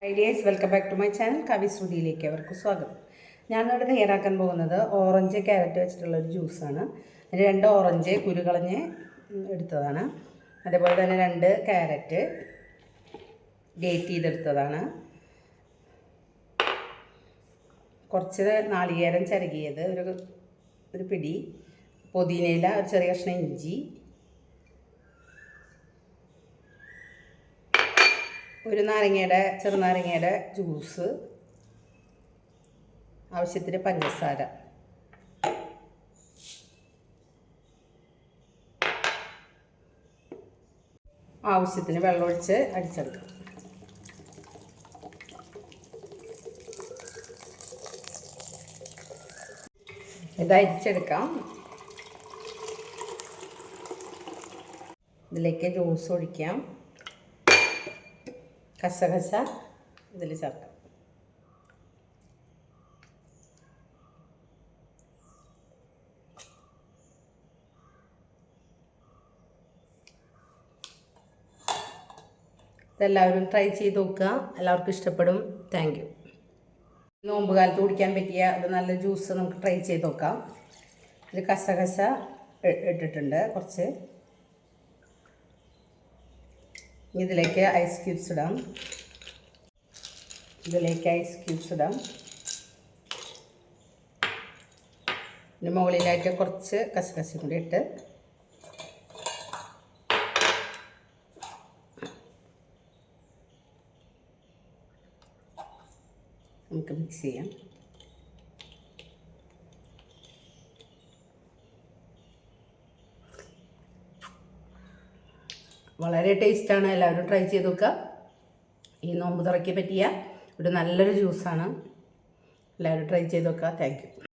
Ideas welcome back to my channel കവി ശ്രുതിയിലേക്ക് അവർക്ക് സ്വാഗതം. ഞാനിവിടെ തയ്യാറാക്കാൻ പോകുന്നത് ഓറഞ്ച് ക്യാരറ്റ് വെച്ചിട്ടുള്ള ഒരു ജ്യൂസാണ്. അതിന് 2 ഓറഞ്ച് കുരുകളഞ്ഞ് എടുത്തതാണ്. അതേപോലെ തന്നെ 2 ക്യാരറ്റ് ഗ്രേറ്റ് ചെയ്തെടുത്തതാണ്. കുറച്ച് നാളികേരം ചിരകിയത് ഒരു പിടി, പുതിനയില, ഒരു ചെറിയ കഷ്ണം ഇഞ്ചി, ഒരു ചെറുനാരങ്ങയുടെ ജ്യൂസ്, ആവശ്യത്തിന് പഞ്ചസാര, ആവശ്യത്തിന് വെള്ളമൊഴിച്ച് അടിച്ചെടുക്കാം. ഇത് അരിച്ചെടുക്കാം. ഇതിലേക്ക് ജ്യൂസ് ഒഴിക്കാം. കസകസ ഇതിൽ ചേർക്കാം. ഇതെല്ലാവരും ട്രൈ ചെയ്ത് നോക്കുക. എല്ലാവർക്കും ഇഷ്ടപ്പെടും. Thank you. നോമ്പ് കാലത്ത് കുടിക്കാൻ പറ്റിയ ഒരു നല്ല ജ്യൂസ് നമുക്ക് ട്രൈ ചെയ്ത് നോക്കാം. ഇതിൽ കസകസ ഇട്ടിട്ടുണ്ട് കുറച്ച്. ഇതിലേക്ക് ഐസ് ക്യൂബ്സ് ഇടാം. ഇതിന് മുകളിലായിട്ട് കുറച്ച് കസകസ കൂടി ഇട്ട് നമുക്ക് മിക്സ് ചെയ്യാം. വളരെ ടേസ്റ്റാണ്. എല്ലാവരും ട്രൈ ചെയ്ത് നോക്കുക. ഈ നോമ്പ് തുറയ്ക്ക് പറ്റിയ ഒരു നല്ലൊരു ജ്യൂസാണ്. എല്ലാവരും ട്രൈ ചെയ്ത് നോക്കുക. Thank you.